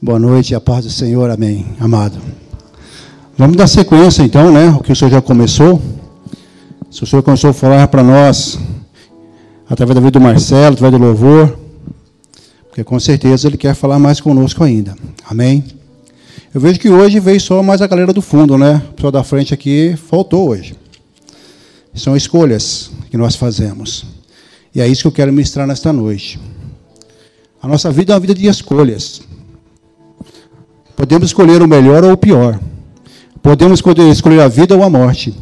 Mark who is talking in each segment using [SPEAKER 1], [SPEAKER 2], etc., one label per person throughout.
[SPEAKER 1] Boa noite, a paz do Senhor, amém, amado. Vamos dar sequência, então, né, o que o Senhor já começou. Se o Senhor começou a falar para nós, através da vida do Marcelo, através do louvor, porque com certeza Ele quer falar mais conosco ainda, amém. Eu vejo que hoje veio só mais a galera do fundo, né, o pessoal da frente aqui faltou hoje. São escolhas que nós fazemos, e é isso que eu quero ministrar nesta noite. A nossa vida é uma vida de escolhas. Podemos escolher o melhor ou o pior. Podemos escolher a vida ou a morte.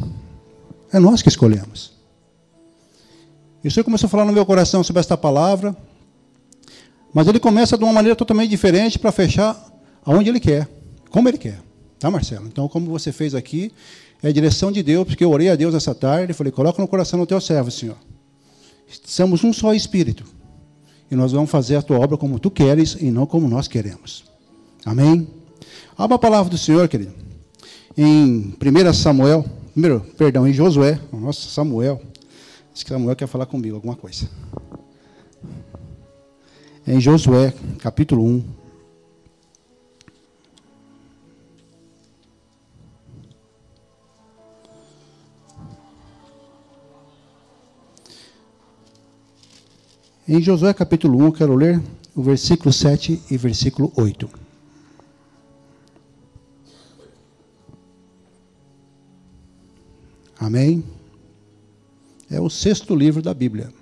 [SPEAKER 1] É nós que escolhemos. E o Senhor começou a falar no meu coração sobre esta palavra, mas Ele começa de uma maneira totalmente diferente para fechar aonde Ele quer, como Ele quer. Tá, Marcelo? Então, como você fez aqui, é a direção de Deus, porque eu orei a Deus essa tarde e falei, coloca no coração do teu servo, Senhor. Somos um só Espírito. E nós vamos fazer a tua obra como tu queres e não como nós queremos. Amém? Abra a palavra do Senhor, querido. Em 1 Samuel, em Josué, nossa, Samuel. Acho que Samuel quer falar comigo alguma coisa. Em Josué, capítulo 1. Em Josué, capítulo 1, quero ler o versículo 7 e versículo 8. Amém? É o 6º livro da Bíblia.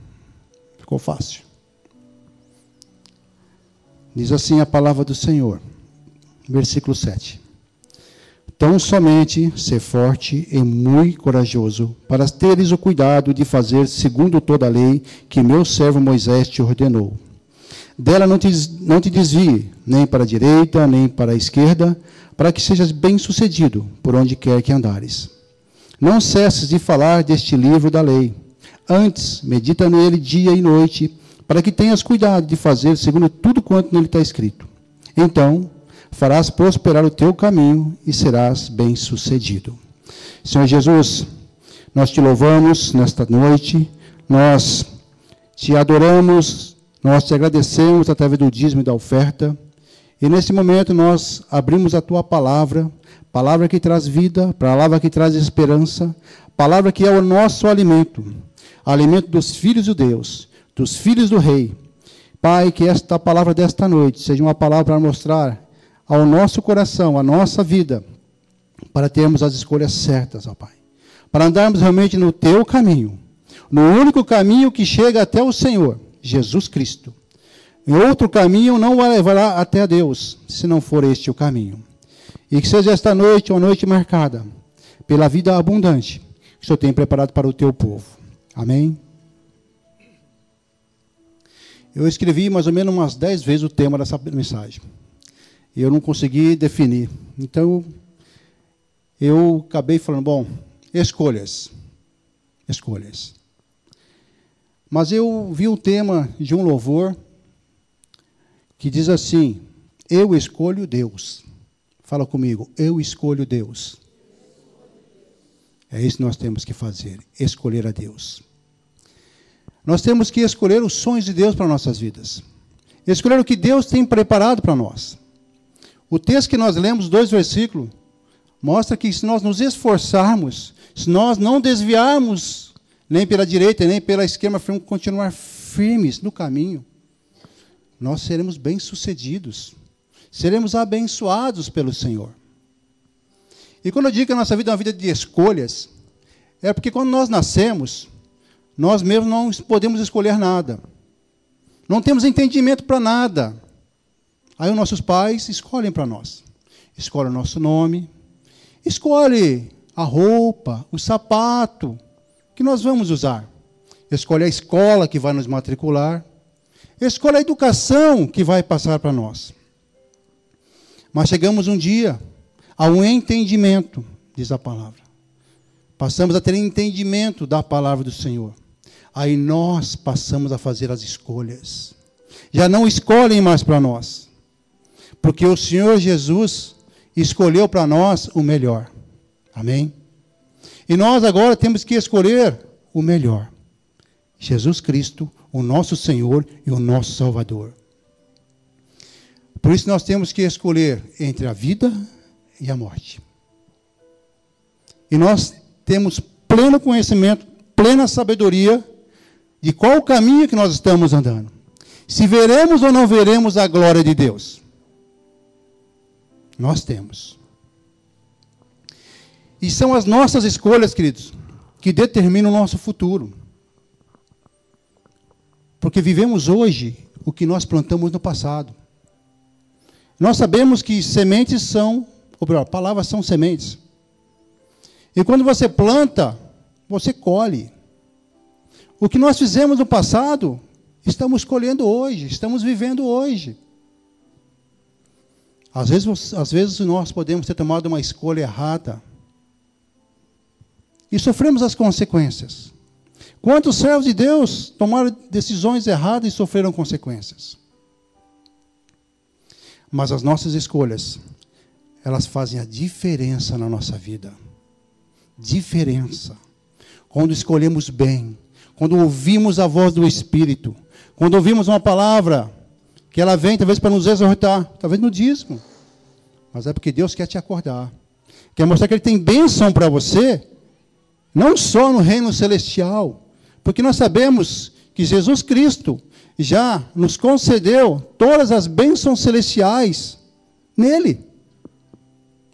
[SPEAKER 1] Ficou fácil. Diz assim a palavra do Senhor, versículo 7. Tão somente ser forte e muito corajoso, para teres o cuidado de fazer segundo toda a lei que meu servo Moisés te ordenou. Dela não te desvie, nem para a direita, nem para a esquerda, para que sejas bem-sucedido por onde quer que andares. Não cesses de falar deste livro da lei. Antes, medita nele dia e noite, para que tenhas cuidado de fazer segundo tudo quanto nele está escrito. Então, farás prosperar o teu caminho e serás bem-sucedido. Senhor Jesus, nós te louvamos nesta noite, nós te adoramos, nós te agradecemos através do dízimo e da oferta, e nesse momento nós abrimos a tua palavra, palavra que traz vida, palavra que traz esperança, palavra que é o nosso alimento, alimento dos filhos de Deus, dos filhos do Rei. Pai, que esta palavra desta noite seja uma palavra para mostrar ao nosso coração, à nossa vida, para termos as escolhas certas, ó Pai. Para andarmos realmente no teu caminho, no único caminho que chega até o Senhor, Jesus Cristo. Em outro caminho não vai levar até a Deus, se não for este o caminho. E que seja esta noite uma noite marcada pela vida abundante que o Senhor tem preparado para o teu povo. Amém? Eu escrevi mais ou menos umas 10 vezes o tema dessa mensagem. E eu não consegui definir. Então, eu acabei falando, bom, escolhas. Escolhas. Mas eu vi um tema de um louvor que diz assim, eu escolho Deus. Fala comigo, eu escolho Deus. É isso que nós temos que fazer, escolher a Deus. Nós temos que escolher os sonhos de Deus para nossas vidas. Escolher o que Deus tem preparado para nós. O texto que nós lemos, 2 versículos, mostra que se nós nos esforçarmos, se nós não desviarmos nem pela direita, nem pela esquerda, continuar firmes no caminho, nós seremos bem-sucedidos. Seremos abençoados pelo Senhor. E quando eu digo que a nossa vida é uma vida de escolhas, é porque quando nós nascemos, nós mesmos não podemos escolher nada. Não temos entendimento para nada. Aí os nossos pais escolhem para nós. Escolhem o nosso nome, escolhem a roupa, o sapato que nós vamos usar. Escolhe a escola que vai nos matricular. Escolhe a educação que vai passar para nós. Mas chegamos um dia a um entendimento, diz a palavra. Passamos a ter entendimento da palavra do Senhor. Aí nós passamos a fazer as escolhas. Já não escolhem mais para nós. Porque o Senhor Jesus escolheu para nós o melhor. Amém? E nós agora temos que escolher o melhor. Jesus Cristo, o nosso Senhor e o nosso Salvador. Por isso nós temos que escolher entre a vida e a morte. E nós temos pleno conhecimento, plena sabedoria de qual o caminho que nós estamos andando. Se veremos ou não veremos a glória de Deus. Nós temos. E são as nossas escolhas, queridos, que determinam o nosso futuro. Porque vivemos hoje o que nós plantamos no passado. Nós sabemos que sementes são, ou melhor, palavras são sementes. E quando você planta, você colhe. O que nós fizemos no passado, estamos colhendo hoje, estamos vivendo hoje. Às vezes nós podemos ter tomado uma escolha errada e sofremos as consequências. Quantos servos de Deus tomaram decisões erradas e sofreram consequências? Mas as nossas escolhas, elas fazem a diferença na nossa vida. Diferença. Quando escolhemos bem, quando ouvimos a voz do Espírito, quando ouvimos uma palavra que ela vem talvez para nos exortar, talvez no dízimo, mas é porque Deus quer te acordar, quer mostrar que Ele tem bênção para você, não só no reino celestial, porque nós sabemos que Jesus Cristo já nos concedeu todas as bênçãos celestiais nele.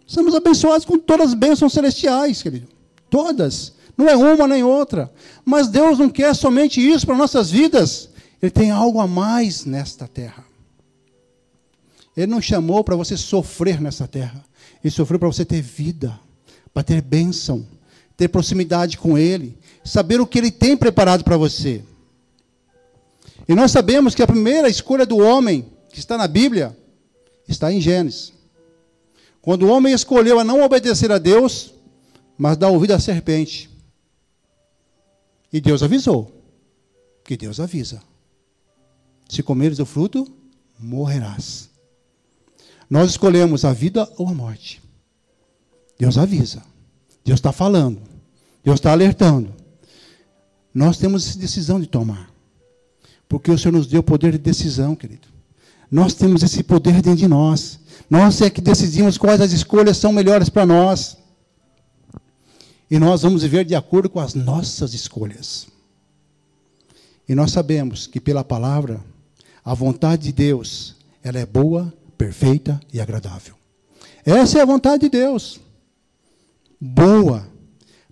[SPEAKER 1] Somos abençoados com todas as bênçãos celestiais, querido. Todas. Não é uma nem outra. Mas Deus não quer somente isso para nossas vidas. Ele tem algo a mais nesta terra. Ele não chamou para você sofrer nessa terra. Ele sofreu para você ter vida, para ter bênção, ter proximidade com Ele, saber o que Ele tem preparado para você. E nós sabemos que a primeira escolha do homem, que está na Bíblia, está em Gênesis. Quando o homem escolheu a não obedecer a Deus, mas dar ouvido à serpente. E Deus avisou, que Deus avisa. Se comeres do fruto, morrerás. Nós escolhemos a vida ou a morte. Deus avisa. Deus está falando. Deus está alertando. Nós temos essa decisão de tomar. Porque o Senhor nos deu o poder de decisão, querido. Nós temos esse poder dentro de nós. Nós é que decidimos quais as escolhas são melhores para nós. E nós vamos viver de acordo com as nossas escolhas. E nós sabemos que pela palavra, a vontade de Deus, ela é boa, perfeita e agradável. Essa é a vontade de Deus. Boa,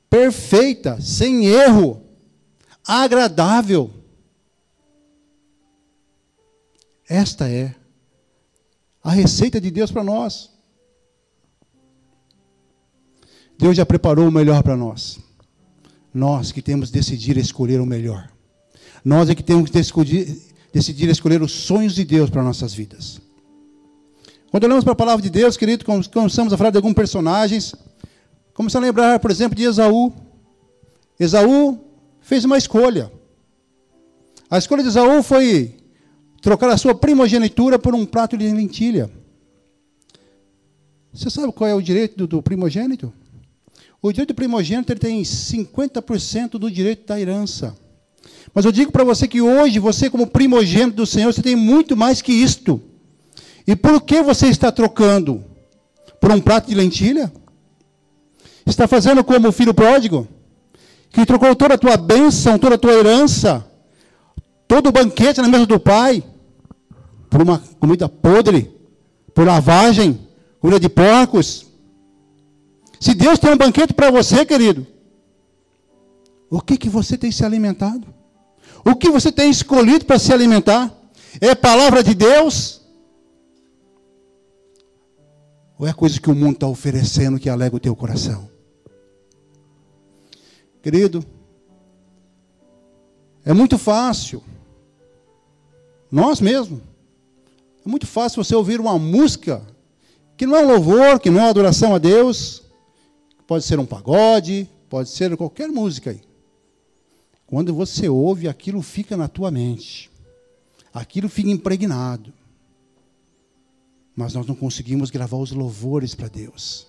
[SPEAKER 1] perfeita, sem erro, agradável. Esta é a receita de Deus para nós. Deus já preparou o melhor para nós. Nós que temos que decidir escolher o melhor. Nós é que temos que decidir escolher os sonhos de Deus para nossas vidas. Quando olhamos para a palavra de Deus, querido, começamos a falar de alguns personagens. Começamos a lembrar, por exemplo, de Esaú. Esaú fez uma escolha. A escolha de Esaú foi trocar a sua primogenitura por um prato de lentilha. Você sabe qual é o direito do primogênito? O direito do primogênito ele tem 50% do direito da herança. Mas eu digo para você que hoje, você como primogênito do Senhor, você tem muito mais que isto. E por que você está trocando? Por um prato de lentilha? Está fazendo como o filho pródigo? Que trocou toda a tua bênção, toda a tua herança, todo o banquete na mesa do pai, por uma comida podre, por lavagem, comida de porcos. Se Deus tem um banquete para você, querido, o que você tem se alimentado? O que você tem escolhido para se alimentar? É a palavra de Deus? Ou é coisa que o mundo está oferecendo que alega o teu coração? Querido, é muito fácil, nós mesmos, é muito fácil você ouvir uma música que não é um louvor, que não é uma adoração a Deus, pode ser um pagode, pode ser qualquer música aí. Quando você ouve, aquilo fica na tua mente. Aquilo fica impregnado. Mas nós não conseguimos gravar os louvores para Deus.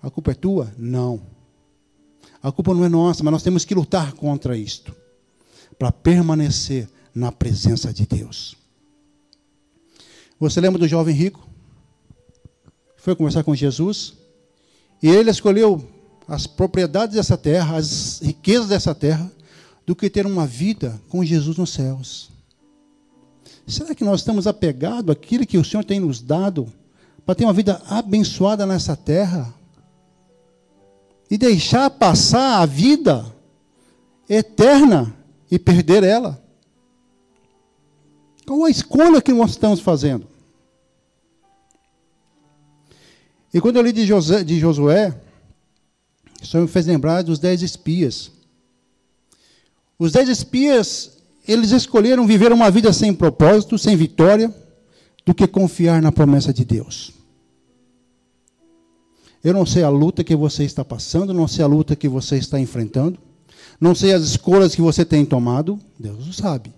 [SPEAKER 1] A culpa é tua? Não. A culpa não é nossa, mas nós temos que lutar contra isto. Para permanecer na presença de Deus. Você lembra do jovem rico? Foi conversar com Jesus. E ele escolheu as propriedades dessa terra, as riquezas dessa terra, do que ter uma vida com Jesus nos céus. Será que nós estamos apegados àquilo que o Senhor tem nos dado para ter uma vida abençoada nessa terra? E deixar passar a vida eterna e perder ela? Qual a escolha que nós estamos fazendo? E quando eu li de Josué, isso me fez lembrar dos 10 espias. Os 10 espias, eles escolheram viver uma vida sem propósito, sem vitória, do que confiar na promessa de Deus. Eu não sei a luta que você está passando, não sei a luta que você está enfrentando, não sei as escolhas que você tem tomado, Deus o sabe.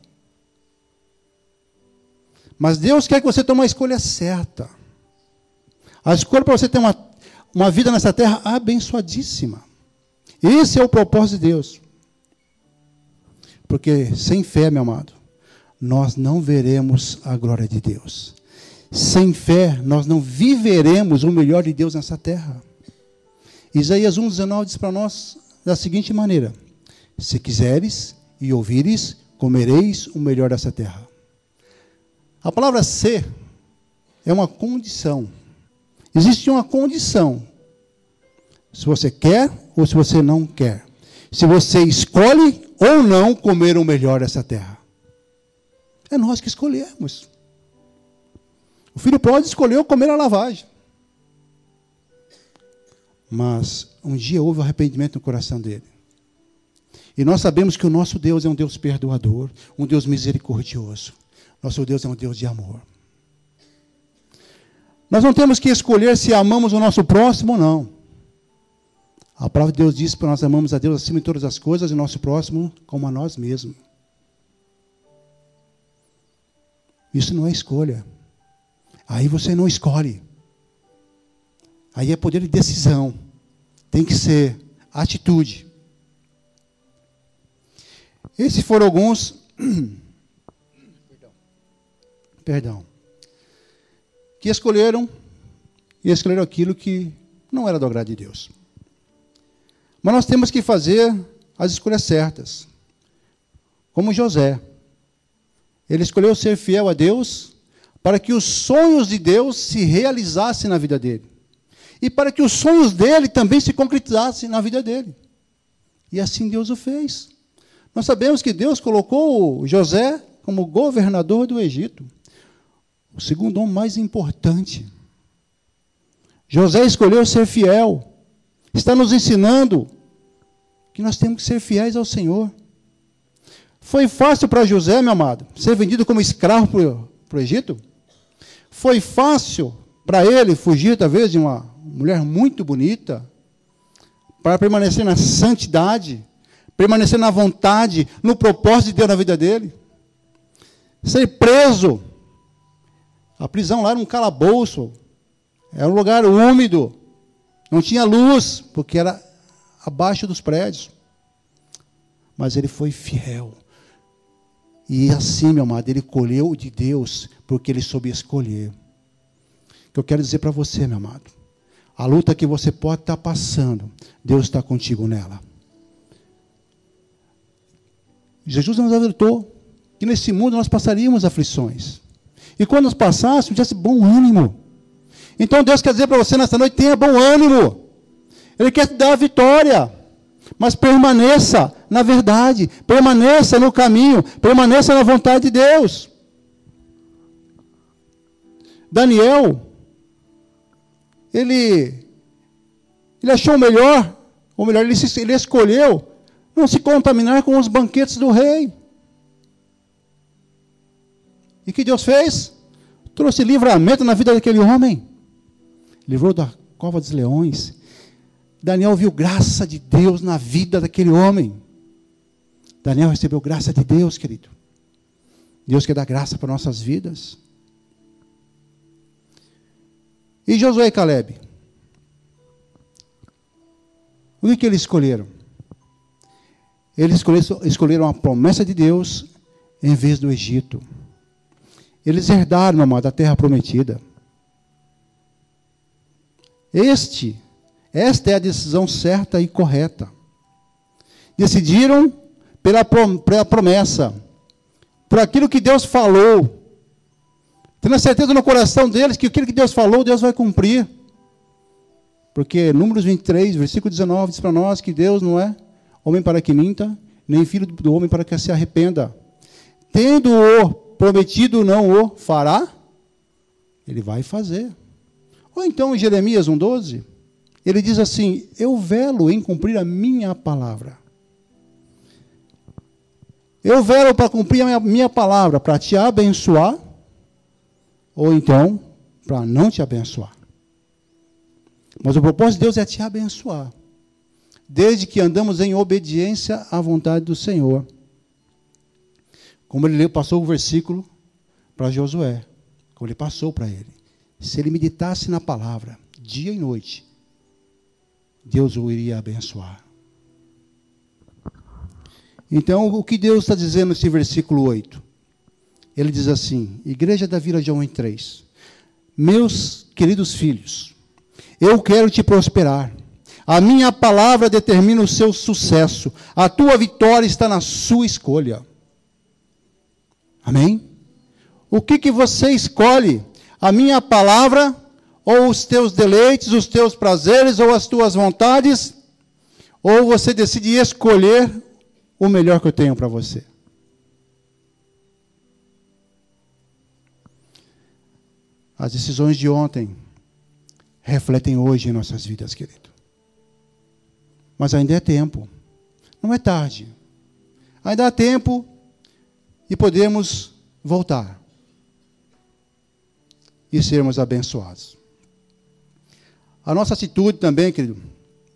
[SPEAKER 1] Mas Deus quer que você tome uma escolha certa. A escolha para você ter uma vida nessa terra abençoadíssima. Esse é o propósito de Deus. Porque sem fé, meu amado, nós não veremos a glória de Deus. Sem fé, nós não viveremos o melhor de Deus nessa terra. Isaías 1,19 diz para nós da seguinte maneira: se quiseres e ouvires, comereis o melhor dessa terra. A palavra ser é uma condição. Existe uma condição. Se você quer ou se você não quer. Se você escolhe ou não comer o melhor dessa terra. É nós que escolhemos. O filho pródigo escolheu comer a lavagem. Mas um dia houve arrependimento no coração dele. E nós sabemos que o nosso Deus é um Deus perdoador, um Deus misericordioso. Nosso Deus é um Deus de amor. Nós não temos que escolher se amamos o nosso próximo ou não. A palavra de Deus diz que nós amamos a Deus acima de todas as coisas e o nosso próximo como a nós mesmos. Isso não é escolha. Aí você não escolhe. Aí é poder de decisão. Tem que ser atitude. Esses foram alguns... Perdão. Que escolheram aquilo que não era do agrado de Deus. Mas nós temos que fazer as escolhas certas. Como José. Ele escolheu ser fiel a Deus para que os sonhos de Deus se realizassem na vida dele. E para que os sonhos dele também se concretizassem na vida dele. E assim Deus o fez. Nós sabemos que Deus colocou José como governador do Egito. O segundo homem mais importante. José escolheu ser fiel. Está nos ensinando que nós temos que ser fiéis ao Senhor. Foi fácil para José, meu amado, ser vendido como escravo para o Egito? Foi fácil para ele fugir, talvez, de uma mulher muito bonita, para permanecer na santidade, permanecer na vontade, no propósito de Deus na vida dele? Ser preso. A prisão lá era um calabouço, era um lugar úmido, não tinha luz, porque era abaixo dos prédios. Mas ele foi fiel. E assim, meu amado, ele colheu de Deus, porque ele soube escolher. O que eu quero dizer para você, meu amado, a luta que você pode estar passando, Deus está contigo nela. Jesus nos alertou que nesse mundo nós passaríamos aflições. E quando nós passássemos, tivesse bom ânimo. Então Deus quer dizer para você nessa noite, tenha bom ânimo. Ele quer te dar a vitória. Mas permaneça na verdade, permaneça no caminho, permaneça na vontade de Deus. Daniel, ele achou melhor, ou melhor, ele escolheu não se contaminar com os banquetes do rei. E o que Deus fez? Trouxe livramento na vida daquele homem. Livrou da cova dos leões. Daniel viu graça de Deus na vida daquele homem. Daniel recebeu graça de Deus, querido. Deus quer dar graça para nossas vidas. E Josué e Caleb? O que eles escolheram? Eles escolheram a promessa de Deus em vez do Egito. Eles herdaram, amado, a terra prometida. Esta é a decisão certa e correta. Decidiram pela promessa, por aquilo que Deus falou, tendo a certeza no coração deles que aquilo que Deus falou, Deus vai cumprir. Porque Números 23, versículo 19, diz para nós que Deus não é homem para que minta, nem filho do homem para que se arrependa. Tendo-o prometido, não o fará? Ele vai fazer. Ou então, em Jeremias 1,12, ele diz assim: eu velo em cumprir a minha palavra. Eu velo para cumprir a minha palavra, para te abençoar, ou então, para não te abençoar. Mas o propósito de Deus é te abençoar, desde que andamos em obediência à vontade do Senhor. Como ele passou o versículo para Josué, como ele passou para ele. Se ele meditasse na palavra, dia e noite, Deus o iria abençoar. Então, o que Deus está dizendo nesse versículo 8? Ele diz assim, Igreja da Vila João 3, meus queridos filhos, eu quero te prosperar. A minha palavra determina o seu sucesso. A tua vitória está na sua escolha. Amém? O que você escolhe? A minha palavra, ou os teus deleites, os teus prazeres, ou as tuas vontades? Ou você decide escolher o melhor que eu tenho para você? As decisões de ontem refletem hoje em nossas vidas, querido. Mas ainda é tempo. Não é tarde. Ainda há tempo e podemos voltar e sermos abençoados. A nossa atitude também, querido,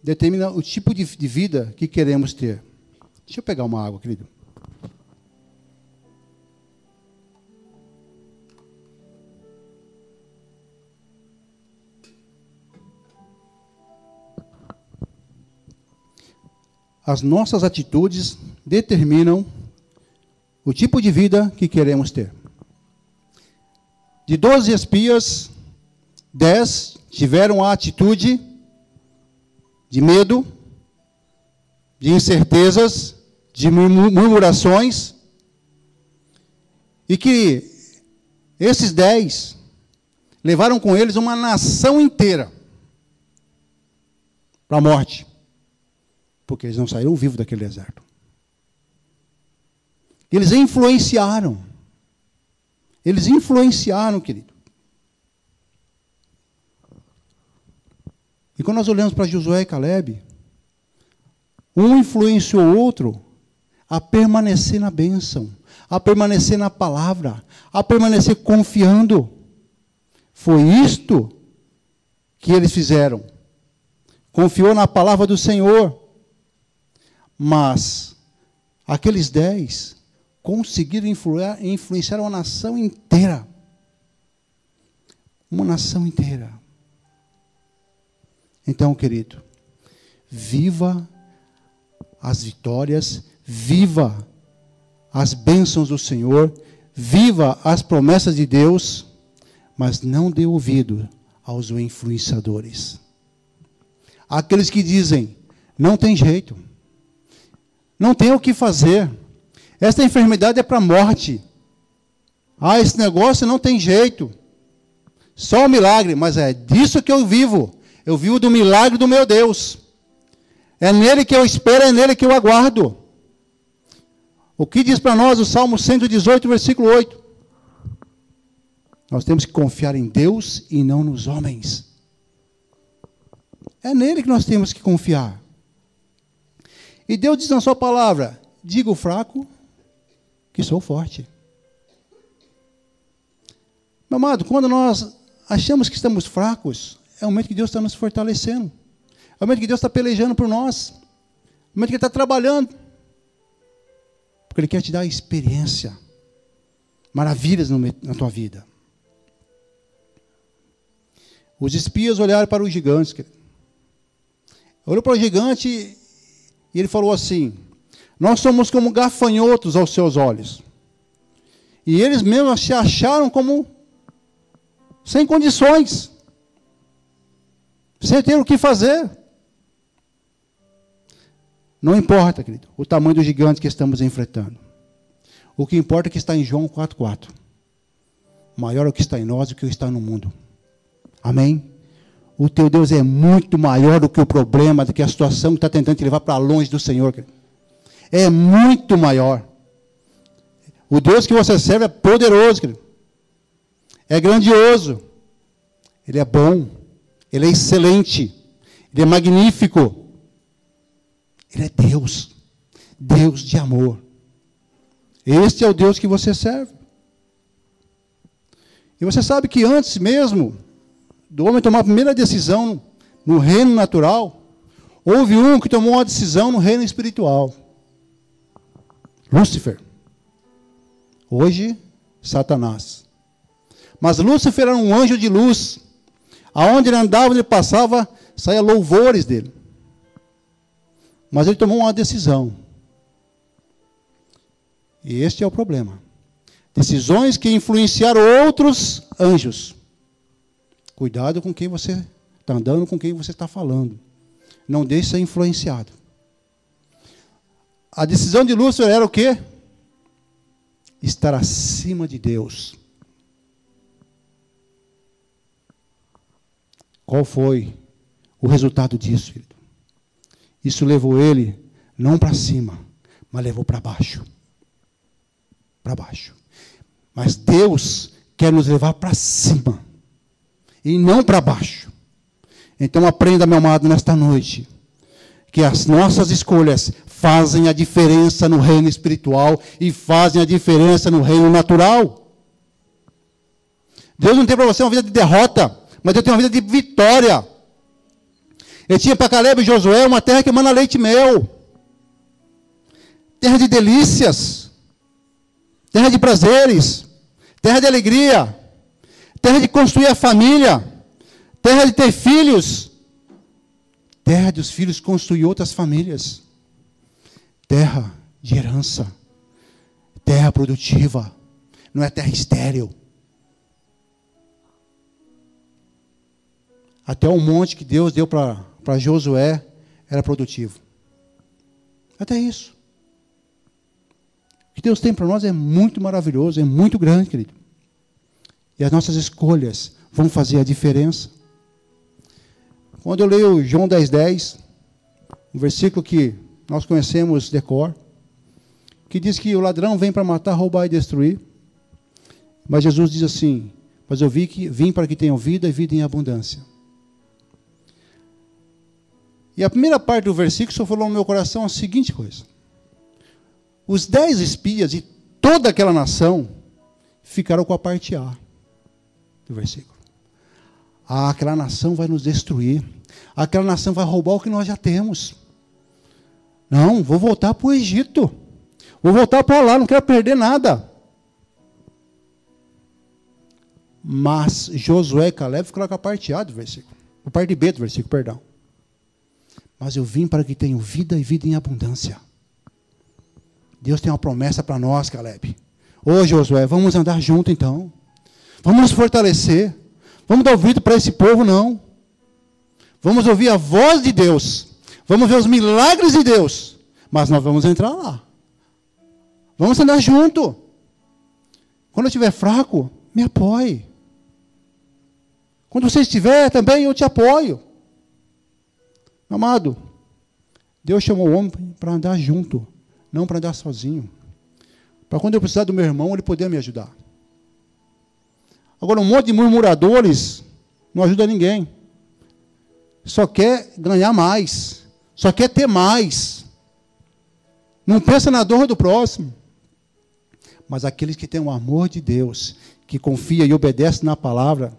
[SPEAKER 1] determina o tipo de vida que queremos ter. Deixa eu pegar uma água, querido. As nossas atitudes determinam o tipo de vida que queremos ter. De 12 espias, 10 tiveram a atitude de medo, de incertezas, de murmurações, e que esses 10 levaram com eles uma nação inteira para a morte, porque eles não saíram vivos daquele deserto. Eles influenciaram, querido. E quando nós olhamos para Josué e Calebe, um influenciou o outro a permanecer na bênção, a permanecer na palavra, a permanecer confiando. Foi isto que eles fizeram. Confiou na palavra do Senhor. Mas aqueles 10 conseguiram influenciar uma nação inteira. Uma nação inteira. Então, querido, viva as vitórias, viva as bênçãos do Senhor, viva as promessas de Deus, mas não dê ouvido aos influenciadores. Aqueles que dizem, não tem jeito, não tem o que fazer, esta enfermidade é para a morte, esse negócio não tem jeito, só um milagre, mas é disso que eu vivo do milagre do meu Deus, é nele que eu espero, é nele que eu aguardo. O que diz para nós o Salmo 118, versículo 8? Nós temos que confiar em Deus e não nos homens. É nele que nós temos que confiar. E Deus diz na sua palavra, diga o fraco que sou forte. Meu amado, quando nós achamos que estamos fracos, é o momento que Deus está nos fortalecendo. É o momento que Deus está pelejando por nós. É o momento que Ele está trabalhando. Porque Ele quer te dar experiência, maravilhas na tua vida. Os espias olharam para os gigantes. Olhou para o gigante e ele falou assim, nós somos como gafanhotos aos seus olhos. E eles mesmos se acharam como sem condições, sem ter o que fazer. Não importa, querido, o tamanho do gigante que estamos enfrentando. O que importa é que está em João 4,4. Maior é o que está em nós do que o que está no mundo. Amém? O teu Deus é muito maior do que o problema, do que a situação que está tentando te levar para longe do Senhor. Querido. É muito maior. O Deus que você serve é poderoso, querido. É grandioso. Ele é bom. Ele é excelente. Ele é magnífico. Ele é Deus. Deus de amor. Este é o Deus que você serve. E você sabe que antes mesmo do homem tomar a primeira decisão no reino natural, houve um que tomou uma decisão no reino espiritual. Lúcifer. Hoje, Satanás. Mas Lúcifer era um anjo de luz. Aonde ele andava, ele passava, saía louvores dele. Mas ele tomou uma decisão. E este é o problema. Decisões que influenciaram outros anjos. Cuidado com quem você está andando, com quem você está falando. Não deixe ser influenciado. A decisão de Lúcifer era o quê? Estar acima de Deus. Qual foi o resultado disso, querido? Isso levou ele não para cima, mas levou para baixo. Para baixo. Mas Deus quer nos levar para cima e não para baixo. Então aprenda, meu amado, nesta noite, que as nossas escolhas fazem a diferença no reino espiritual e fazem a diferença no reino natural. Deus não tem para você uma vida de derrota, mas Deus tem uma vida de vitória. Ele tinha para Caleb e Josué uma terra que emana leite e mel. Terra de delícias. Terra de prazeres. Terra de alegria. Terra de construir a família. Terra de ter filhos. Terra de os filhos construir outras famílias. Terra de herança. Terra produtiva. Não é terra estéril. Até o monte que Deus deu para Josué era produtivo. Até isso. O que Deus tem para nós é muito maravilhoso, é muito grande, querido. E as nossas escolhas vão fazer a diferença. Quando eu leio João 10:10, um versículo que nós conhecemos de cor, que diz que o ladrão vem para matar, roubar e destruir. Mas Jesus diz assim: mas eu vim para que tenham vida e vida em abundância. E a primeira parte do versículo só falou no meu coração a seguinte coisa: os 10 espias de toda aquela nação ficaram com a parte A do versículo. Ah, aquela nação vai nos destruir. Aquela nação vai roubar o que nós já temos. Não, vou voltar para o Egito. Vou voltar para lá, não quero perder nada. Mas Josué e Caleb ficaram com a parte A do versículo. A parte B do versículo, perdão. Mas eu vim para que tenham vida e vida em abundância. Deus tem uma promessa para nós, Caleb. Ô Josué, vamos andar junto então. Vamos nos fortalecer. Vamos dar ouvido para esse povo, não. Vamos ouvir a voz de Deus. Vamos ver os milagres de Deus. Mas nós vamos entrar lá. Vamos andar junto. Quando eu estiver fraco, me apoie. Quando você estiver também, eu te apoio. Amado, Deus chamou o homem para andar junto, não para andar sozinho. Para quando eu precisar do meu irmão, ele poder me ajudar. Agora, um monte de murmuradores não ajuda ninguém. Só quer ganhar mais. Só quer ter mais. Não pensa na dor do próximo. Mas aqueles que têm o amor de Deus, que confia e obedece na palavra,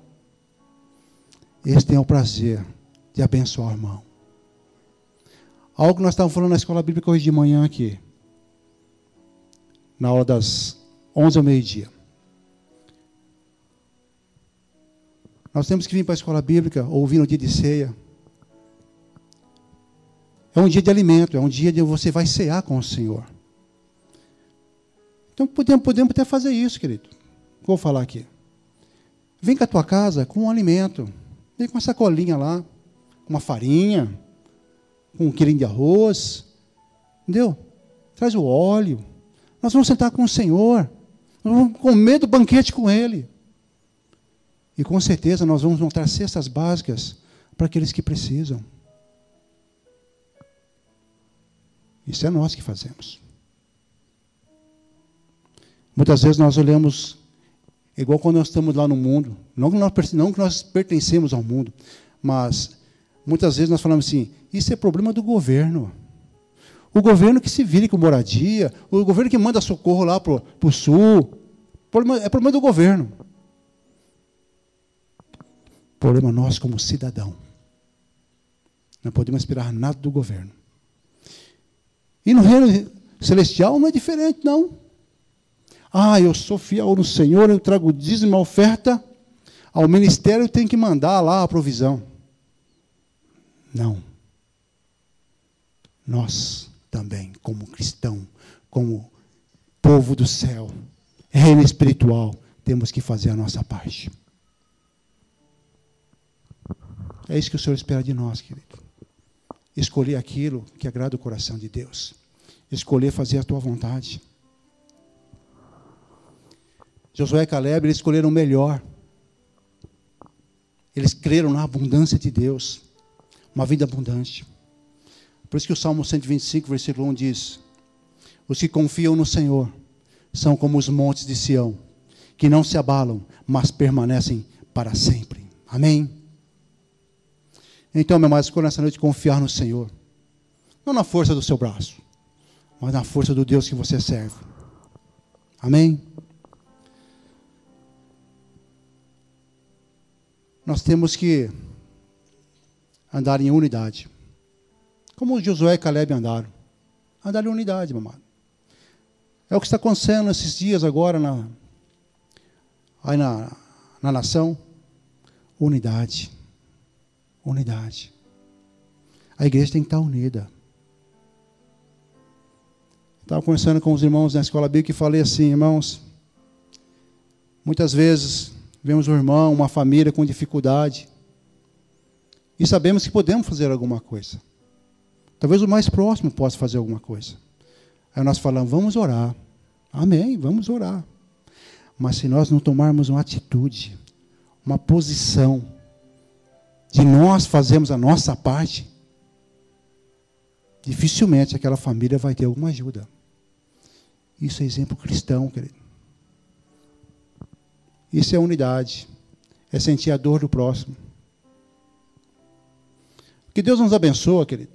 [SPEAKER 1] eles têm o prazer de abençoar o irmão. Algo que nós estávamos falando na escola bíblica hoje de manhã aqui. Na hora das 11 ao meio-dia. Nós temos que vir para a escola bíblica, ouvir no dia de ceia. É um dia de alimento, é um dia de você vai cear com o Senhor. Então podemos até fazer isso, querido. Vou falar aqui. Vem com a tua casa com um alimento. Vem com uma sacolinha lá, com uma farinha, com um quilinho de arroz. Entendeu? Traz o óleo. Nós vamos sentar com o Senhor. Nós vamos comer do banquete com Ele. E com certeza nós vamos montar cestas básicas para aqueles que precisam. Isso é nós que fazemos. Muitas vezes nós olhamos, igual quando nós estamos lá no mundo, não que nós pertencemos ao mundo, mas muitas vezes nós falamos assim, isso é problema do governo. O governo que se vire com moradia, o governo que manda socorro lá para o sul, é problema do governo. Problema nosso como cidadão. Não podemos esperar nada do governo. E no reino celestial não é diferente, não. Eu sou fiel no Senhor, eu trago o dízimo, a oferta, ao ministério eu tenho que mandar lá a provisão. Não. Nós também, como cristão, como povo do céu, reino espiritual, temos que fazer a nossa parte. É isso que o Senhor espera de nós, querido. Escolher aquilo que agrada o coração de Deus. Escolher fazer a tua vontade. Josué e Caleb, eles escolheram o melhor. Eles creram na abundância de Deus. Uma vida abundante. Por isso que o Salmo 125, versículo 1 diz: os que confiam no Senhor são como os montes de Sião, que não se abalam, mas permanecem para sempre. Amém? Então, meu amado, escolha nessa noite confiar no Senhor. Não na força do seu braço, mas na força do Deus que você serve. Amém? Nós temos que andar em unidade. Como Josué e Caleb andaram. Andar em unidade, meu amado. É o que está acontecendo nesses dias agora na nação. Unidade. Unidade. A igreja tem que estar unida. Estava conversando com os irmãos na escola bíblica e falei assim, irmãos, muitas vezes vemos um irmão, uma família com dificuldade e sabemos que podemos fazer alguma coisa. Talvez o mais próximo possa fazer alguma coisa. Aí nós falamos, vamos orar. Amém, vamos orar. Mas se nós não tomarmos uma atitude, uma posição, de nós fazermos a nossa parte, dificilmente aquela família vai ter alguma ajuda. Isso é exemplo cristão, querido. Isso é unidade. É sentir a dor do próximo. Que Deus nos abençoa, querido.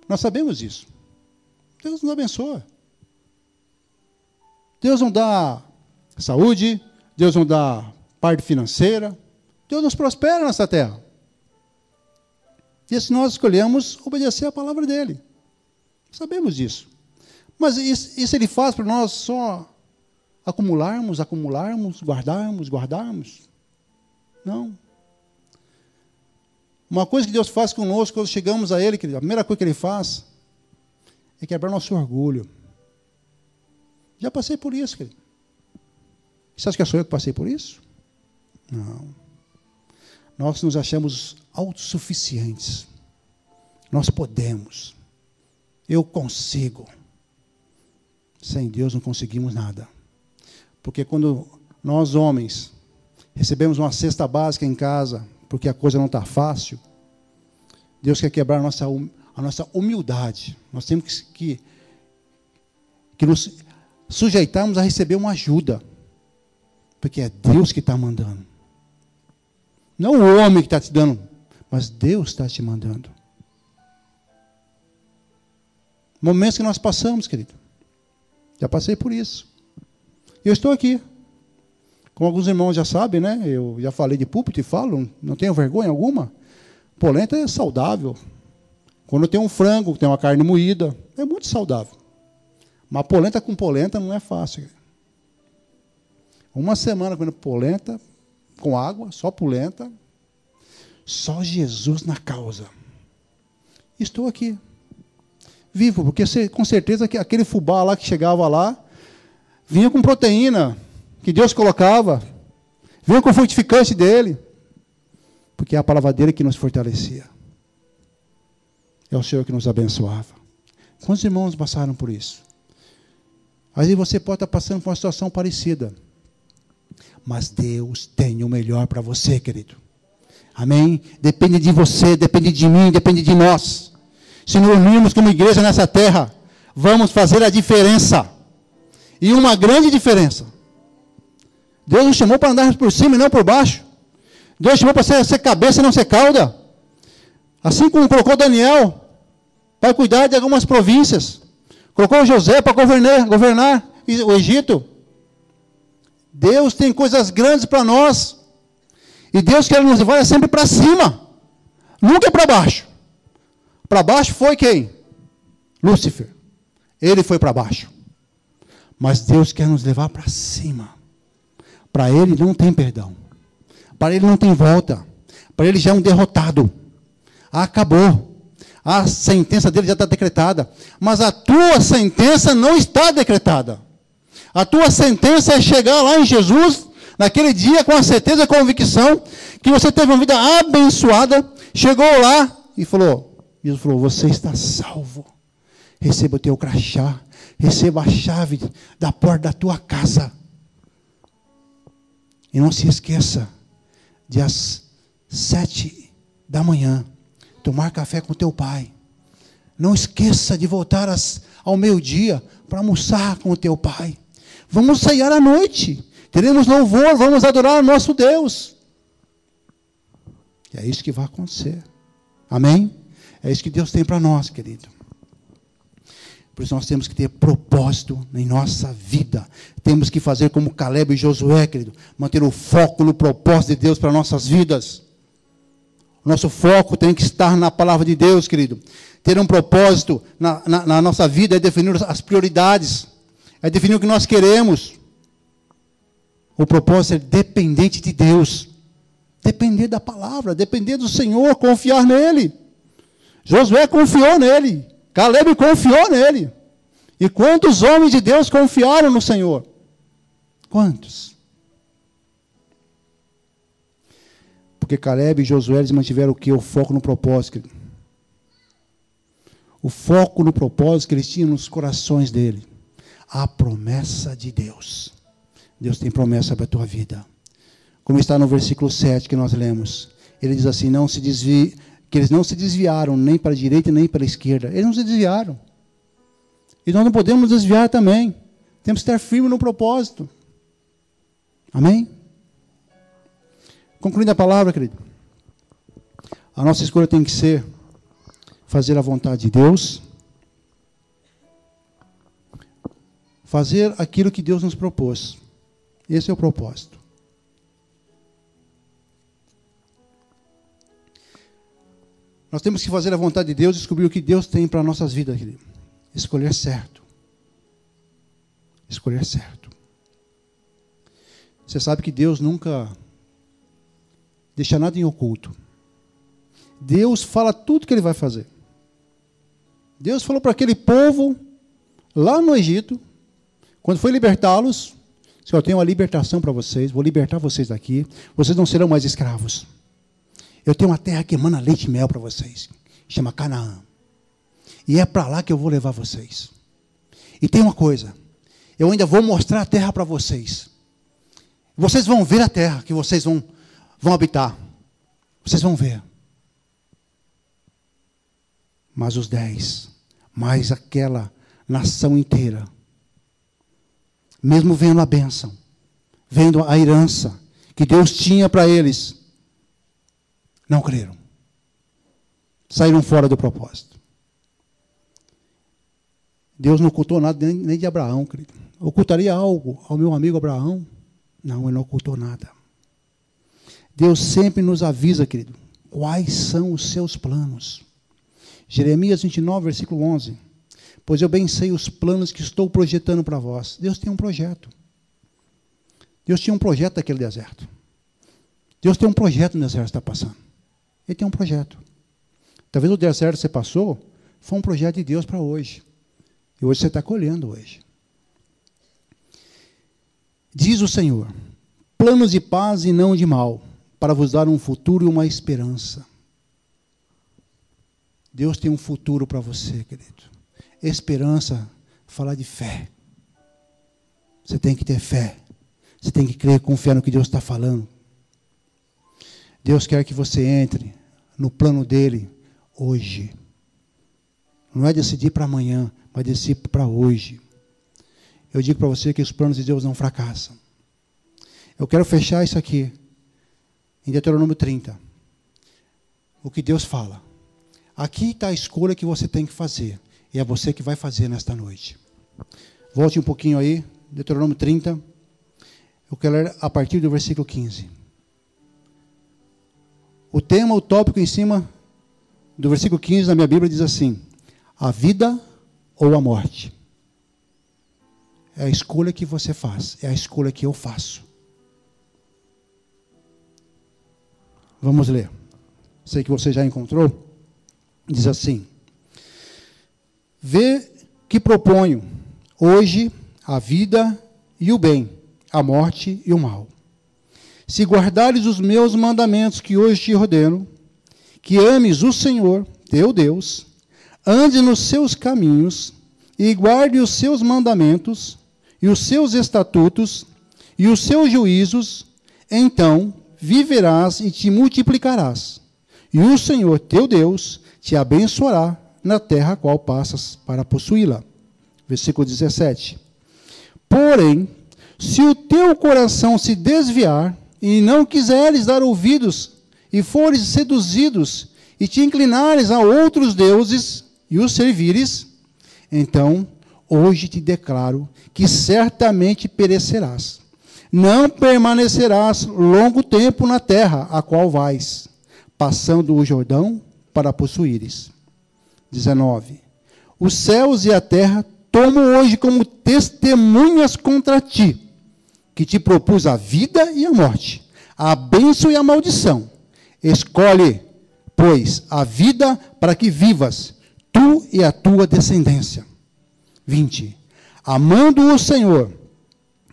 [SPEAKER 1] Nós sabemos isso. Deus nos abençoa. Deus não dá saúde, Deus não dá parte financeira, Deus nos prospera nessa terra. E se nós escolhemos obedecer a palavra dele. Sabemos disso. Mas isso ele faz para nós só acumularmos, guardarmos? Não. Uma coisa que Deus faz conosco quando chegamos a Ele, a primeira coisa que Ele faz é quebrar nosso orgulho. Já passei por isso, querido. Você acha que sou eu que passei por isso? Não. Nós nos achamos autossuficientes. Nós podemos. Eu consigo. Sem Deus não conseguimos nada. Porque quando nós, homens, recebemos uma cesta básica em casa, porque a coisa não está fácil, Deus quer quebrar a nossa humildade. Nós temos que nos sujeitarmos a receber uma ajuda. Porque é Deus que está mandando. Não o homem que está te dando, mas Deus está te mandando. Momentos que nós passamos, querido. Já passei por isso. Eu estou aqui. Como alguns irmãos já sabem, né? Eu já falei de púlpito e falo, não tenho vergonha alguma. Polenta é saudável. Quando tem um frango, tem uma carne moída, é muito saudável. Mas polenta com polenta não é fácil. Uma semana comendo polenta, com água, só polenta, só Jesus na causa. Estou aqui. Vivo, porque com certeza que aquele fubá lá que chegava lá, vinha com proteína que Deus colocava, vinha com o fortificante dele, porque é a palavra dele que nos fortalecia. É o Senhor que nos abençoava. Quantos irmãos passaram por isso? Às vezes você pode estar passando por uma situação parecida, mas Deus tem o melhor para você, querido. Amém? Depende de você, depende de mim, depende de nós. Se nos unirmos como igreja nessa terra, vamos fazer a diferença. E uma grande diferença. Deus nos chamou para andarmos por cima e não por baixo. Deus nos chamou para ser cabeça e não ser cauda. Assim como colocou Daniel para cuidar de algumas províncias. Colocou José para governar o Egito. Deus tem coisas grandes para nós. E Deus quer nos levar sempre para cima. Nunca para baixo. Para baixo foi quem? Lúcifer. Ele foi para baixo. Mas Deus quer nos levar para cima. Para ele não tem perdão. Para ele não tem volta. Para ele já é um derrotado. Acabou. A sentença dele já está decretada. Mas a tua sentença não está decretada. A tua sentença é chegar lá em Jesus, naquele dia, com a certeza e convicção que você teve uma vida abençoada, chegou lá e falou, Jesus falou, você está salvo. Receba o teu crachá, receba a chave da porta da tua casa. E não se esqueça de às 7 da manhã, tomar café com teu pai. Não esqueça de voltar ao meio-dia para almoçar com o teu pai. Vamos ceiar à noite. Teremos louvor, vamos adorar o nosso Deus. E é isso que vai acontecer. Amém? É isso que Deus tem para nós, querido. Por isso nós temos que ter propósito em nossa vida. Temos que fazer como Caleb e Josué, querido. Manter o foco no propósito de Deus para nossas vidas. Nosso foco tem que estar na palavra de Deus, querido. Ter um propósito na nossa vida é definir as prioridades. É definir o que nós queremos. O propósito é dependente de Deus. Depender da palavra, depender do Senhor, confiar nele. Josué confiou nele. Caleb confiou nele. E quantos homens de Deus confiaram no Senhor? Quantos? Porque Caleb e Josué eles mantiveram o quê? O foco no propósito. O foco no propósito que eles tinham nos corações dele. A promessa de Deus. Deus tem promessa para a tua vida. Como está no versículo 7 que nós lemos. Ele diz assim, não se desvie, que eles não se desviaram nem para a direita nem para a esquerda. Eles não se desviaram. E nós não podemos nos desviar também. Temos que estar firme no propósito. Amém? Concluindo a palavra, querido. A nossa escolha tem que ser fazer a vontade de Deus. Fazer aquilo que Deus nos propôs. Esse é o propósito. Nós temos que fazer a vontade de Deus e descobrir o que Deus tem para nossas vidas, querido. Escolher certo. Escolher certo. Você sabe que Deus nunca deixa nada em oculto. Deus fala tudo que Ele vai fazer. Deus falou para aquele povo, lá no Egito, quando foi libertá-los, eu tenho uma libertação para vocês, vou libertar vocês daqui, vocês não serão mais escravos. Eu tenho uma terra que emana leite e mel para vocês, chama Canaã. E é para lá que eu vou levar vocês. E tem uma coisa, eu ainda vou mostrar a terra para vocês. Vocês vão ver a terra que vocês vão habitar. Vocês vão ver. Mas os 10, mais aquela nação inteira, mesmo vendo a bênção, vendo a herança que Deus tinha para eles, não creram. Saíram fora do propósito. Deus não ocultou nada nem de Abraão, querido. Ocultaria algo ao meu amigo Abraão? Não, ele não ocultou nada. Deus sempre nos avisa, querido, quais são os seus planos. Jeremias 29, versículo 11. Pois eu bem sei os planos que estou projetando para vós. Deus tem um projeto. Deus tinha um projeto daquele deserto. Deus tem um projeto no deserto que está passando. Ele tem um projeto. Talvez o deserto que você passou foi um projeto de Deus para hoje. E hoje você está colhendo hoje. Diz o Senhor, planos de paz e não de mal, para vos dar um futuro e uma esperança. Deus tem um futuro para você, querido. Esperança, falar de fé. Você tem que ter fé. Você tem que crer, confiar no que Deus está falando. Deus quer que você entre no plano dele hoje. Não é decidir para amanhã, mas decidir para hoje. Eu digo para você que os planos de Deus não fracassam. Eu quero fechar isso aqui, em Deuteronômio 30. O que Deus fala. Aqui está a escolha que você tem que fazer. E é você que vai fazer nesta noite. Volte um pouquinho aí, Deuteronômio 30. Eu quero ler a partir do versículo 15. O tema, o tópico em cima do versículo 15 na minha Bíblia diz assim: a vida ou a morte. É a escolha que você faz, é a escolha que eu faço. Vamos ler. Sei que você já encontrou. Diz assim: vê que proponho hoje a vida e o bem, a morte e o mal. Se guardares os meus mandamentos que hoje te ordeno, que ames o Senhor, teu Deus, ande nos seus caminhos e guarde os seus mandamentos e os seus estatutos e os seus juízos, então viverás e te multiplicarás. E o Senhor, teu Deus, te abençoará na terra a qual passas para possuí-la. Versículo 17. Porém, se o teu coração se desviar e não quiseres dar ouvidos e fores seduzidos e te inclinares a outros deuses e os servires, então hoje te declaro que certamente perecerás. Não permanecerás longo tempo na terra a qual vais, passando o Jordão para possuíres. 19. Os céus e a terra tomo hoje como testemunhas contra ti, que te propus a vida e a morte, a bênção e a maldição. Escolhe, pois, a vida para que vivas, tu e a tua descendência. 20. Amando o Senhor,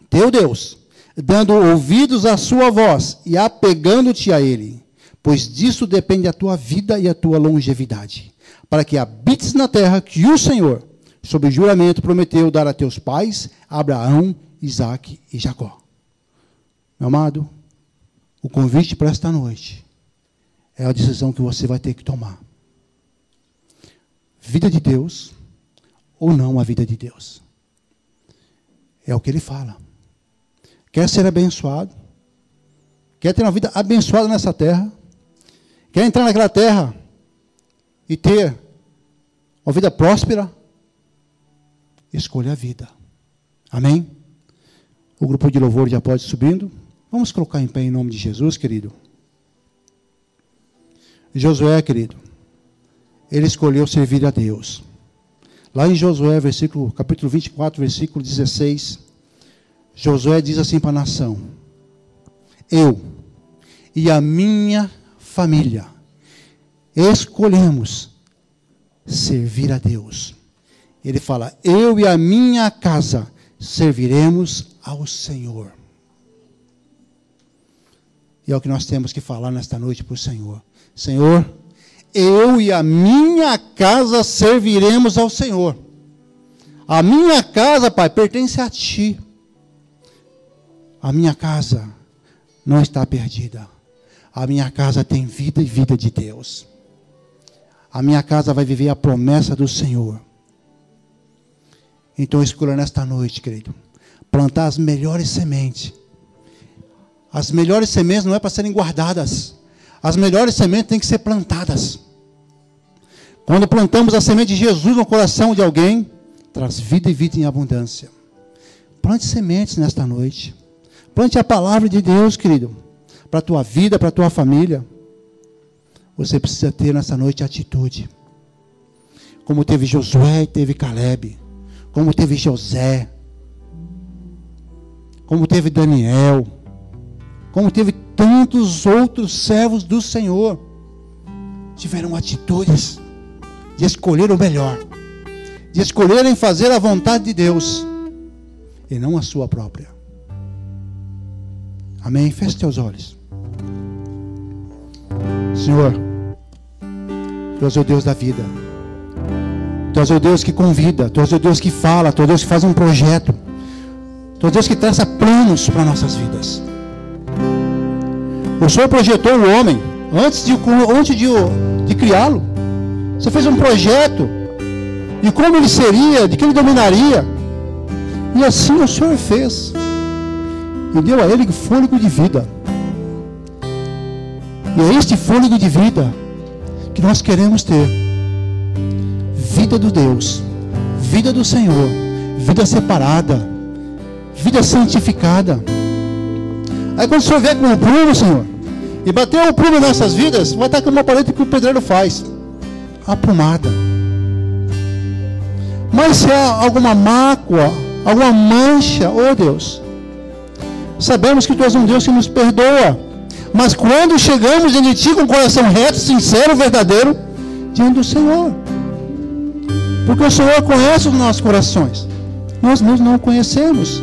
[SPEAKER 1] teu Deus, dando ouvidos à sua voz e apegando-te a Ele, pois disso depende a tua vida e a tua longevidade, para que habites na terra que o Senhor, sob juramento, prometeu dar a teus pais, Abraão, Isaque e Jacó. Meu amado, o convite para esta noite é a decisão que você vai ter que tomar. Vida de Deus ou não a vida de Deus. É o que ele fala. Quer ser abençoado? Quer ter uma vida abençoada nessa terra? Quer entrar naquela terra e ter uma vida próspera? Escolha a vida. Amém? O grupo de louvor já pode ir subindo. Vamos colocar em pé em nome de Jesus, querido. Josué, querido, ele escolheu servir a Deus. Lá em Josué, capítulo 24, versículo 16, Josué diz assim para a nação: eu e a minha família escolhemos servir a Deus. Ele fala: eu e a minha casa serviremos ao Senhor. E é o que nós temos que falar nesta noite para o Senhor. Senhor, eu e a minha casa serviremos ao Senhor. A minha casa, Pai, pertence a Ti. A minha casa não está perdida. A minha casa tem vida e vida de Deus. A minha casa vai viver a promessa do Senhor. Então escolha nesta noite, querido, plantar as melhores sementes. As melhores sementes não é para serem guardadas. As melhores sementes têm que ser plantadas. Quando plantamos a semente de Jesus no coração de alguém, traz vida e vida em abundância. Plante sementes nesta noite. Plante a palavra de Deus, querido, para a tua vida, para a tua família. Você precisa ter nessa noite atitude. Como teve Josué e teve Caleb. Como teve José. Como teve Daniel. Como teve tantos outros servos do Senhor. Tiveram atitudes de escolher o melhor. De escolherem fazer a vontade de Deus. E não a sua própria. Amém? Feche teus olhos. Senhor, Tu és o Deus da vida. Tu és o Deus que convida. Tu és o Deus que fala. Tu és o Deus que faz um projeto. Tu és o Deus que traça planos para nossas vidas. O Senhor projetou o homem antes de criá-lo. Você fez um projeto de como ele seria, de que ele dominaria. E assim o Senhor fez. E deu a ele fôlego de vida. E é este fôlego de vida que nós queremos ter. Vida do Deus, vida do Senhor, vida separada, vida santificada. Aí quando o Senhor vier com o prumo, Senhor, e bater o prumo nessas vidas, vai estar como uma paleta que o pedreiro faz, aprumada. Mas se há alguma mácula, alguma mancha, oh Deus, sabemos que Tu és um Deus que nos perdoa. Mas quando chegamos diante de Ti com o coração reto, sincero, verdadeiro, diante do Senhor. Porque o Senhor conhece os nossos corações. Nós mesmos não o conhecemos.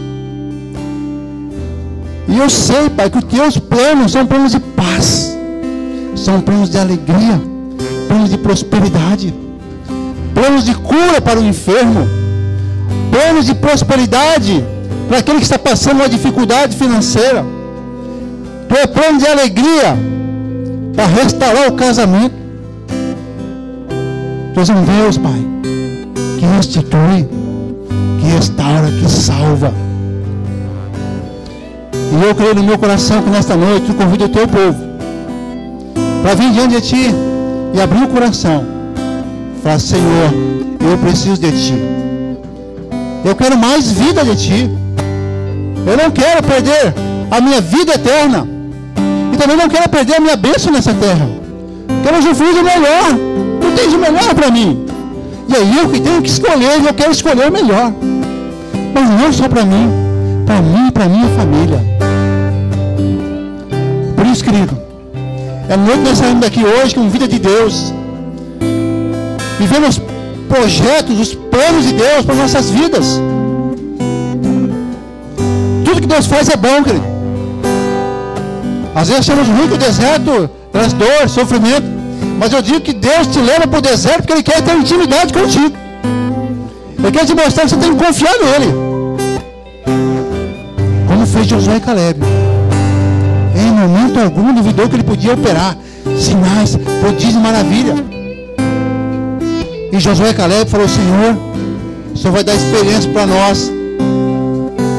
[SPEAKER 1] E eu sei, Pai, que os Teus planos são planos de paz. São planos de alegria. Planos de prosperidade. Planos de cura para o enfermo. Planos de prosperidade para aquele que está passando uma dificuldade financeira. Tu é plano de alegria para restaurar o casamento. Tu és um Deus, Pai, que restitui, que restaura, que salva. E eu creio no meu coração que nesta noite Tu convida o Teu povo para vir diante de Ti e abrir o coração. Falar: Senhor, eu preciso de Ti. Eu quero mais vida de Ti. Eu não quero perder a minha vida eterna. E também não quero perder a minha bênção nessa terra. Quero usufruir do melhor. Tu tens o melhor para mim. E é eu que tenho que escolher. E eu quero escolher o melhor. Mas não só para mim. Para mim e para minha família. Por isso, querido, é noite que nós saímos daqui hoje com vida de Deus. Vivendo os projetos, os planos de Deus para nossas vidas. Tudo que Deus faz é bom, querido. Às vezes achamos ruim que o deserto traz dor, sofrimento. Mas eu digo que Deus te leva para o deserto porque Ele quer ter intimidade contigo. Ele quer te mostrar que você tem que confiar nele. Como fez Josué e Caleb. Em momento algum duvidou que ele podia operar sinais, prodígios e maravilha. E Josué e Caleb falou: Senhor, o Senhor vai dar experiência para nós.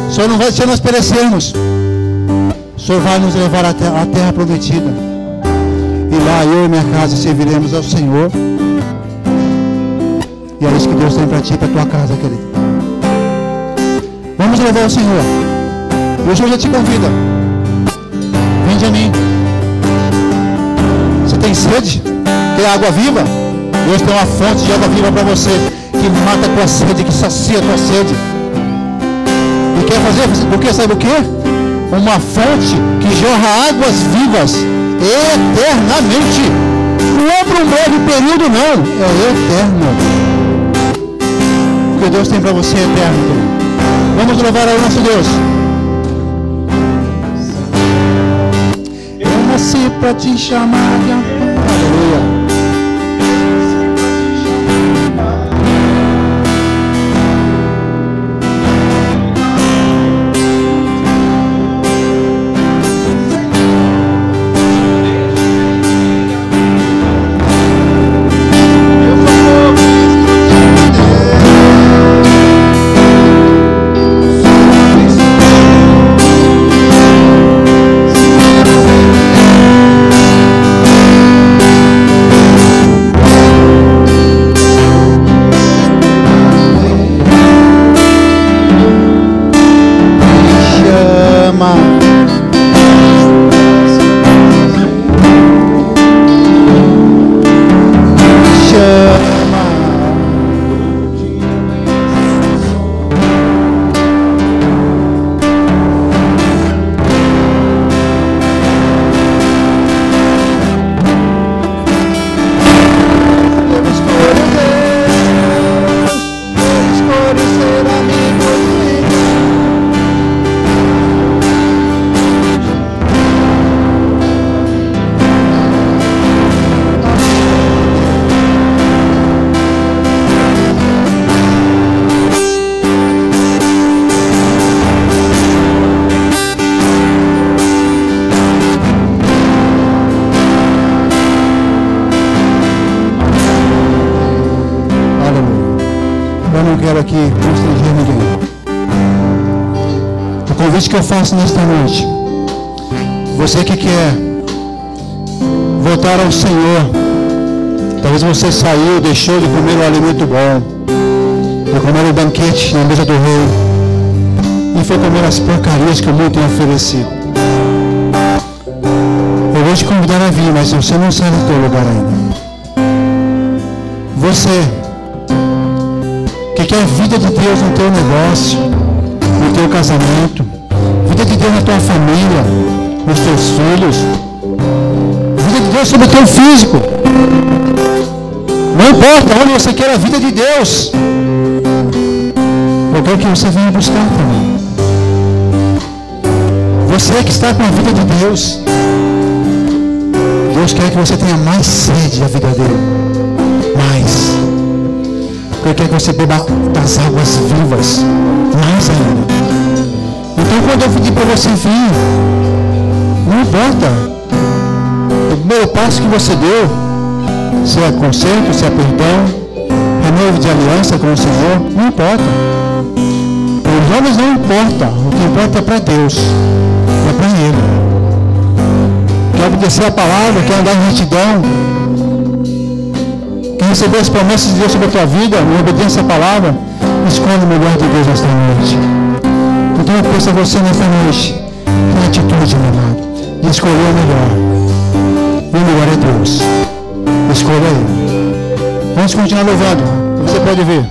[SPEAKER 1] O Senhor não vai deixar nós perecermos. O Senhor vai nos levar à terra prometida. E lá eu e minha casa serviremos ao Senhor. E é isso que Deus tem para ti e para a tua casa, querido. Vamos louvar o Senhor. E o Senhor já te convida. Vinde a mim. Você tem sede? Quer água viva? Deus tem uma fonte de água viva para você, que mata a tua sede, que sacia a tua sede. E quer fazer o que? Sabe o que? Uma fonte que jorra águas vivas eternamente. Não é por um breve período, não. É eterno. O que Deus tem para você é eterno. Vamos louvar ao nosso Deus. Eu nasci para te chamar de amor. Aleluia. não quero aqui constranger ninguém. O convite que eu faço nesta noite, você que quer voltar ao Senhor, talvez você saiu, deixou de comer um alimento bom, de comer o banquete na mesa do rei, e foi comer as porcarias que o mundo tem oferecido. Eu vou te convidar a vir, mas você não sai do teu lugar ainda. Você que quer a vida de Deus no teu negócio, no teu casamento, vida de Deus na tua família, nos teus filhos, vida de Deus sobre o teu físico. Não importa onde você quer a vida de Deus, eu quero que você venha buscar também. Você que está com a vida de Deus, Deus quer que você tenha mais sede da vida dele. Mais. Ele quer que você beba das águas vivas. Mais ainda. Então quando eu pedir para você vir, não importa o primeiro passo que você deu, se é conserto, se é perdão, renovo de aliança com o Senhor, não importa. Os homens não importa, o que importa é para Deus, é para Ele. Quer obedecer a palavra, quer andar em retidão, quer receber as promessas de Deus sobre a tua vida, em obediência à palavra, escolhe o melhor de Deus nesta noite. Então eu peço a você nesta noite, tem atitude, meu amado, de escolher o melhor. E o melhor é Deus. Escolha Ele. Vamos continuar louvando. Você pode ver.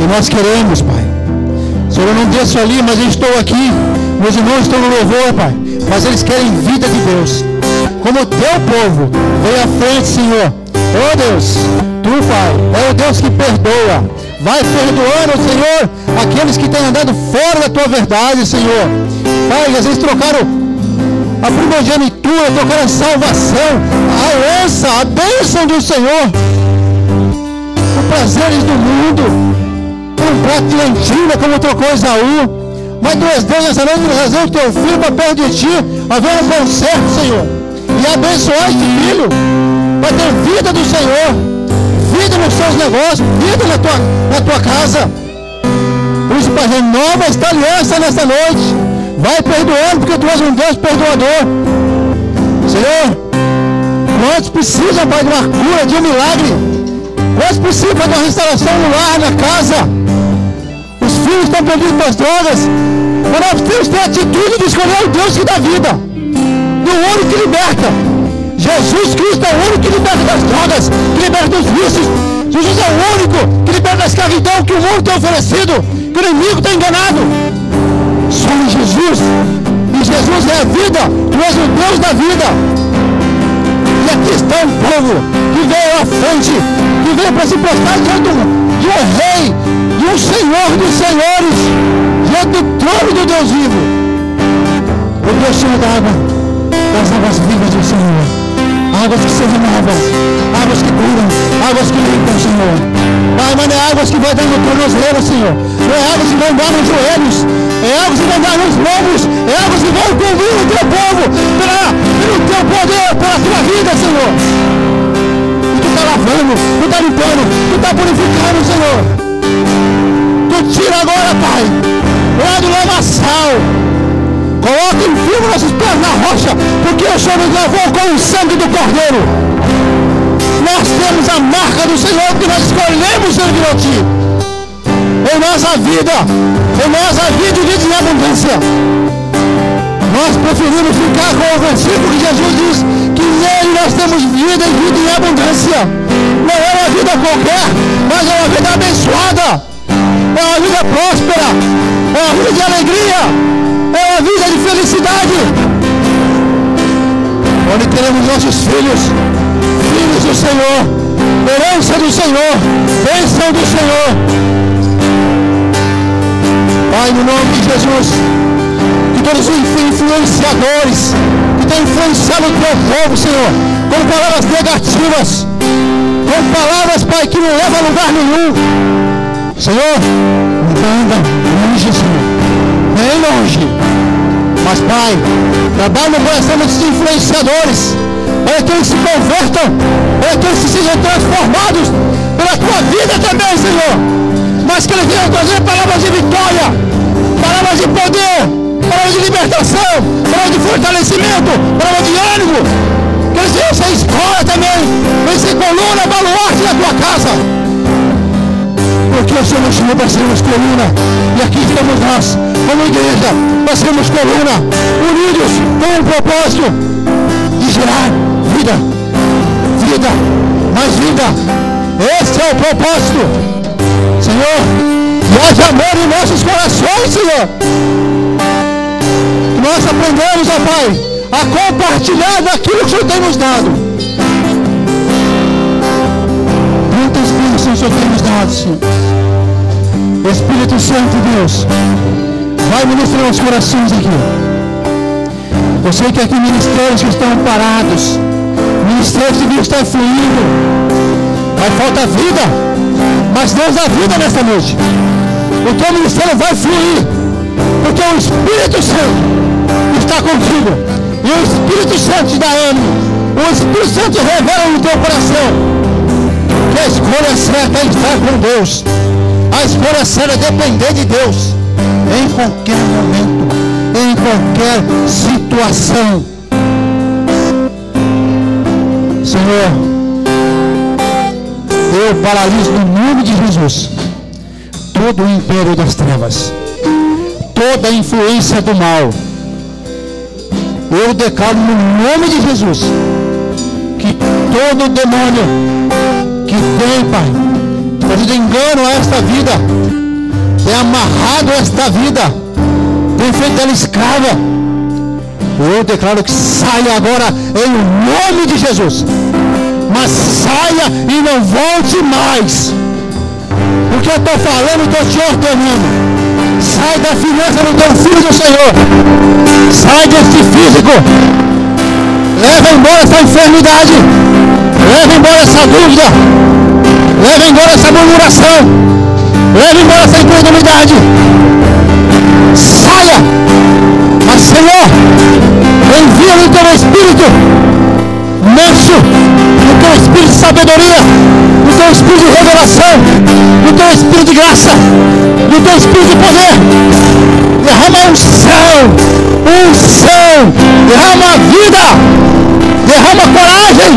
[SPEAKER 1] Nós queremos, Pai. Senhor, eu não desço ali, mas eu estou aqui. Meus irmãos estão no louvor, Pai. Mas eles querem vida de Deus. Como o teu povo veio à frente, Senhor. Oh Deus, tu, Pai, é o Deus que perdoa. Vai perdoando, Senhor, aqueles que têm andado fora da tua verdade, Senhor. Pai, às vezes trocaram a primogenitura, trocaram a salvação, a aliança, a bênção do Senhor, os prazeres do mundo. Um prato de lentilha como trocou Esaú. Mas tu és Deus nessa noite, trazer o teu filho para perto de ti, haver um conserto, Senhor, e abençoar este filho. Vai ter vida do Senhor, vida nos seus negócios, vida na tua casa. Por isso, Pai, renova esta aliança nesta noite. Vai perdoando, porque tu és um Deus perdoador. Senhor, quantos precisam, Pai, de uma cura, de um milagre? Quantos precisam, Pai, de uma restauração no lar, na casa? Os filhos estão perdidos para as drogas. Mas nós temos que ter a atitude de escolher o Deus que dá vida, do homem que liberta. Jesus Cristo é o único que liberta das drogas, que liberta dos vícios. Jesus é o único que liberta da escravidão que o mundo tem oferecido, que o inimigo tem enganado. Só em Jesus. E Jesus é a vida. Tu és o Deus da vida. E aqui está um povo que veio à frente, que veio para se prostrar diante de um rei, de um Senhor dos senhores, diante do trono do Deus vivo. O Deus Senhor da água, das águas vivas do Senhor. Águas que se renovam, águas que curam, águas que limpam, Senhor. Pai, mas não é águas que vai dar no tornozelo, Senhor. Não é águas que vão dar nos joelhos. É águas que vão dar nos lombos. É águas que vão cobrir o teu povo pelo teu poder, pela tua vida, Senhor. E tu está lavando, tu está limpando, tu está purificando, Senhor. Tu tira agora, Pai, lá do lamaçal. Coloca em firme nossos pés na rocha, porque o Senhor nos lavou com o sangue do Cordeiro. Nós temos a marca do Senhor, que nós escolhemos servir a Ti. Em nossa vida e vida em abundância. Nós preferimos ficar com o versículo que Jesus diz que nele nós temos vida e vida em abundância. Não é uma vida qualquer, mas é uma vida abençoada. É uma vida próspera. É uma vida de alegria. É uma vida de felicidade. Onde teremos nossos filhos do Senhor, herança do Senhor, bênção do Senhor. Pai, no nome de Jesus, que todos os influenciadores que têm influenciado o teu povo, Senhor, com palavras negativas, com palavras, Pai, que não levam a lugar nenhum, Senhor, manda longe, Senhor, bem longe. Mas, Pai, trabalha no coração desses influenciadores, para que eles se convertam, para que eles sejam transformados pela tua vida também, Senhor. Mas que eles venham trazer palavras de vitória, palavras de poder, palavras de libertação, palavras de fortalecimento, palavras de ânimo. Que eles venham ser escola também, venham ser coluna, baluarte da tua casa. Porque o Senhor nos chamou para sermos coluna. E aqui estamos nós, como igreja, para sermos coluna, unidos com um propósito de gerar vida, vida, mais vida. Esse é o propósito, Senhor. E haja amor em nossos corações, Senhor. Que nós aprendamos, ó Pai, a compartilhar daquilo que o Senhor tem nos dado. Quantas bênçãos o Senhor tem nos dado, Senhor. Espírito Santo de Deus, vai ministrar os corações aqui. Eu sei que aqui ministérios que estão parados, ministérios que deviam estar fluindo, vai falta vida, mas Deus dá vida nesta noite. O teu ministério vai fluir, porque o Espírito Santo está contigo, e o Espírito Santo te dá ânimo, o Espírito Santo te revela no teu coração que a escolha certa é estar com Deus. A escolha certa é depender de Deus em qualquer momento, em qualquer situação. Senhor, eu paraliso no nome de Jesus todo o império das trevas, toda a influência do mal. Eu declaro no nome de Jesus que todo demônio que tem, Pai, trazido engano a esta vida, tem amarrado esta vida, tem feito dela escrava, eu declaro que saia agora em nome de Jesus. Mas saia e não volte mais. O que eu estou falando, estou te ordenando. Sai da finança do teu filho, Senhor. Sai deste físico. Leva embora essa enfermidade. Leva embora essa dúvida. Leva embora essa murmuração. Leva embora essa incredulidade. Saia. Mas, Senhor, envia o teu Espírito manso, no teu Espírito de sabedoria, no teu Espírito de revelação, no teu Espírito de graça, no teu Espírito de poder. Derrama unção, derrama vida, derrama coragem,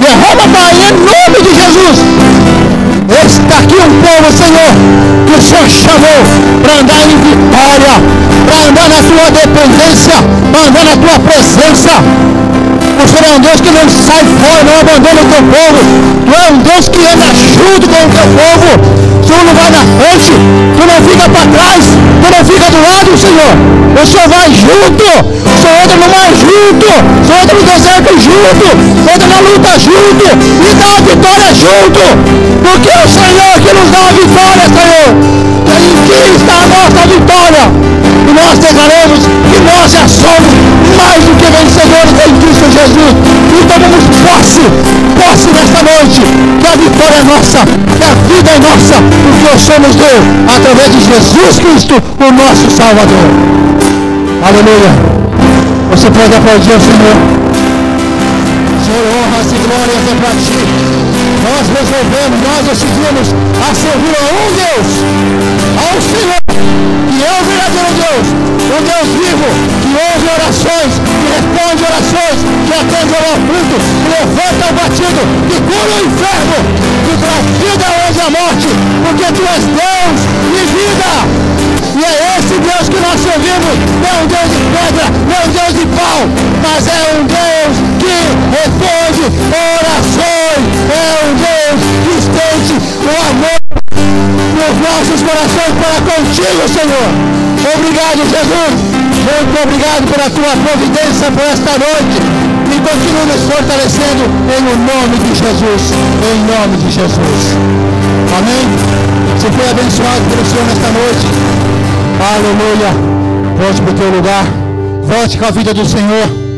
[SPEAKER 1] derrama, Pai, em nome de Jesus. Está aqui um povo, Senhor, que o Senhor chamou para andar em vitória, para andar na tua dependência, para andar na tua presença. O Senhor é um Deus que não sai fora, não abandona o teu povo. Tu é um Deus que anda junto com o teu povo. Tu não vai na frente, tu não fica para trás, tu não fica do lado, Senhor. O Senhor vai junto, o Senhor entra no mar junto, o Senhor entra no deserto junto, entra na luta junto e dá a vitória junto. Porque é o Senhor que nos dá a vitória, Senhor. E em que está a nossa vitória? E nós declaramos que nós já somos mais do que vencedores em Cristo Jesus. E tomamos posse nesta noite, que a vitória é nossa, que a vida é nossa, porque nós somos Deus, através de Jesus Cristo, o nosso Salvador. Aleluia. Você pode aplaudir ao Senhor. Senhor, honras e glórias é para ti. Nós resolvemos, nós decidimos a servir a um Deus, ao Senhor, que é o verdadeiro Deus, o Deus vivo, que ouve orações, que responde orações, que atende ao aflito, que levanta o batido, que cura o inferno, que traz vida onde a morte, porque tu és Deus e vida. E é esse Deus que nós servimos, não é um Deus de pedra, não é um Deus de pau, mas é um Deus que responde orações, é um Deus que estende o amor nos nossos corações para contigo, Senhor. Obrigado, Jesus. Muito obrigado pela tua providência por esta noite. E continue nos fortalecendo em nome de Jesus. Em nome de Jesus. Amém. Você foi abençoado pelo Senhor nesta noite. Aleluia. Volte para o teu lugar. Volte com a vida do Senhor.